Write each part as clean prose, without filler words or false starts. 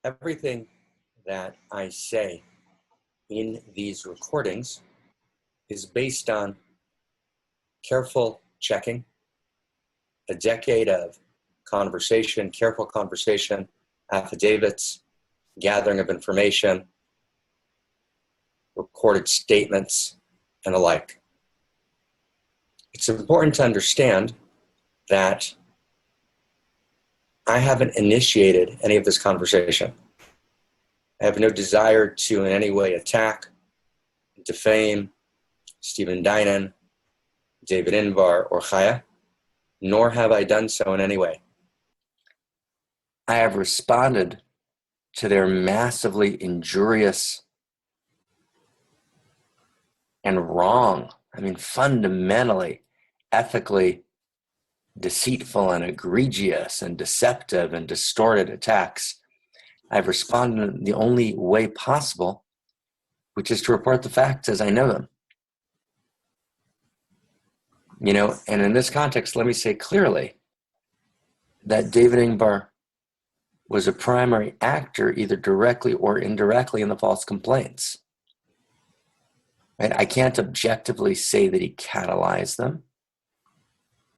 Everything that I say in these recordings is based on careful checking, a decade of conversation, careful conversation, affidavits, gathering of information, recorded statements, and the like. It's important to understand that I haven't initiated any of this conversation. I have no desire to in any way attack, defame Stephen Dinan, David Invar, or Chaya, nor have I done so in any way. I have responded to their massively injurious and wrong, fundamentally, ethically deceitful and egregious and deceptive and distorted attacks. I've responded in the only way possible, which is to report the facts as I know them. And in this context, let me say clearly that David Ingvar was a primary actor, either directly or indirectly, in the false complaints. Right? I can't objectively say that he catalyzed them.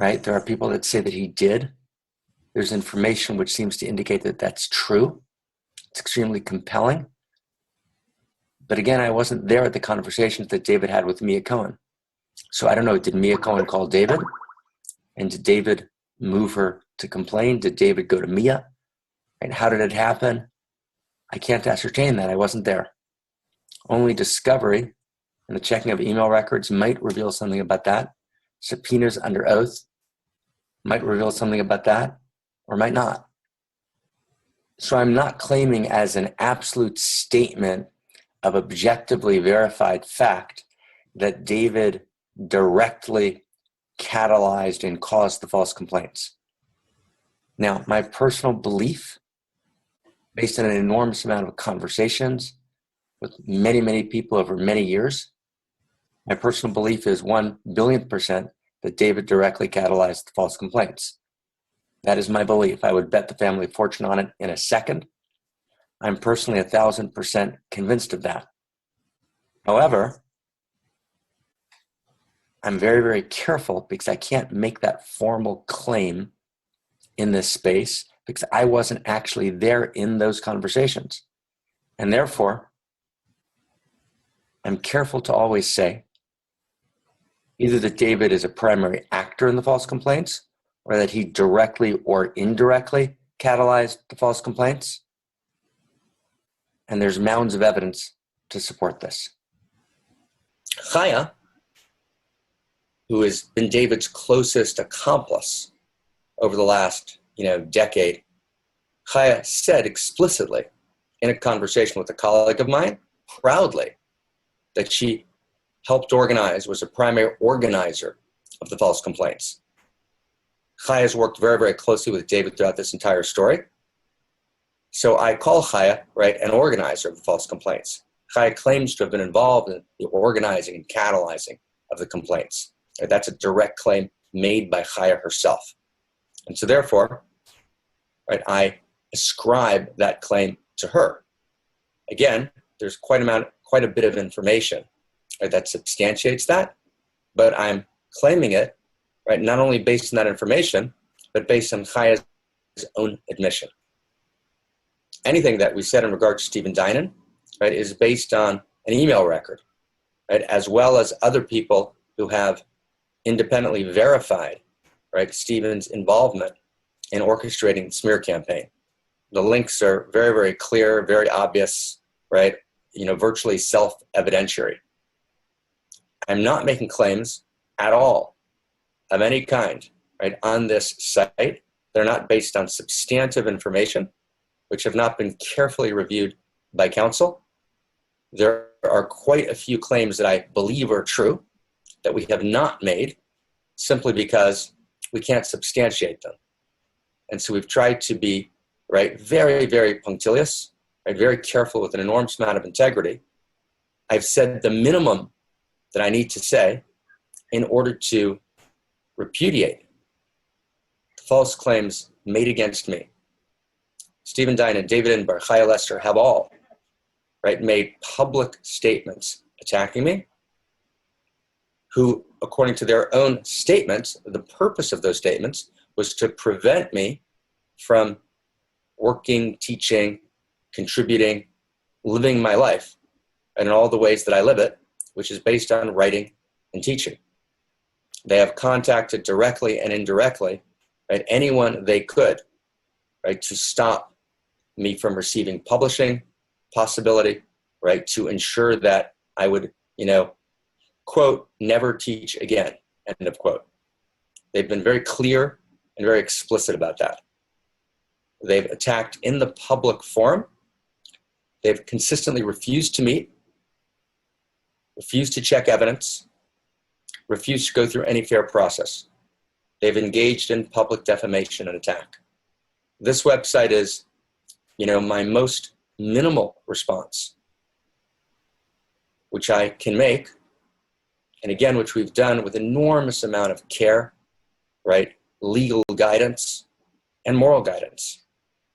Right? There are people that say that he did. There's information which seems to indicate that that's true. It's extremely compelling. But again, I wasn't there at the conversations that David had with Mia Cohen. So I don't know, did Mia Cohen call David? And did David move her to complain? Did David go to Mia? And how did it happen? I can't ascertain that. I wasn't there. Only discovery and the checking of email records might reveal something about that. Subpoenas under oath might reveal something about that, or might not. So I'm not claiming as an absolute statement of objectively verified fact that David directly catalyzed and caused the false complaints. Now, my personal belief, based on an enormous amount of conversations with many, many people over many years, my personal belief is 1,000,000,000% that David directly catalyzed the false complaints. That is my belief. I would bet the family fortune on it in a second. I'm personally 1,000% convinced of that. However, I'm very, very careful because I can't make that formal claim in this space because I wasn't actually there in those conversations. And therefore, I'm careful to always say either that David is a primary actor in the false complaints or that he directly or indirectly catalyzed the false complaints. And there's mounds of evidence to support this. Chaya, who has been David's closest accomplice over the last decade, Chaya said explicitly in a conversation with a colleague of mine, proudly, that she helped organize, was a primary organizer of the false complaints. Chaya has worked very, very closely with David throughout this entire story. So I call Chaya, an organizer of the false complaints. Chaya claims to have been involved in the organizing and catalyzing of the complaints. That's a direct claim made by Chaya herself. And so therefore, I ascribe that claim to her. Again, there's quite a bit of information that substantiates that, but I'm claiming it, not only based on that information, but based on Chaya's own admission. Anything that we said in regard to Stephen Dinan, is based on an email record, as well as other people who have independently verified, Stephen's involvement in orchestrating the smear campaign. The links are very, very clear, very obvious, virtually self-evidentiary. I'm not making claims at all of any kind, on this site. They're not based on substantive information, which have not been carefully reviewed by counsel. There are quite a few claims that I believe are true that we have not made simply because we can't substantiate them. And so we've tried to be, very, very punctilious, very careful with an enormous amount of integrity. I've said the minimum that I need to say in order to repudiate the false claims made against me. Stephen Dinan, David Inbar, Chaya Lester have all, right, made public statements attacking me, who, according to their own statements, the purpose of those statements was to prevent me from working, teaching, contributing, living my life, and in all the ways that I live it, which is based on writing and teaching. They have contacted directly and indirectly, right, anyone they could, right, to stop me from receiving publishing possibility, right, to ensure that I would, quote, never teach again, end of quote. They've been very clear and very explicit about that. They've attacked in the public forum. They've consistently refused to meet, refused to check evidence, refused to go through any fair process. They've engaged in public defamation and attack. This website is, my most minimal response, which I can make, and again, which we've done with enormous amount of care, right, legal guidance and moral guidance.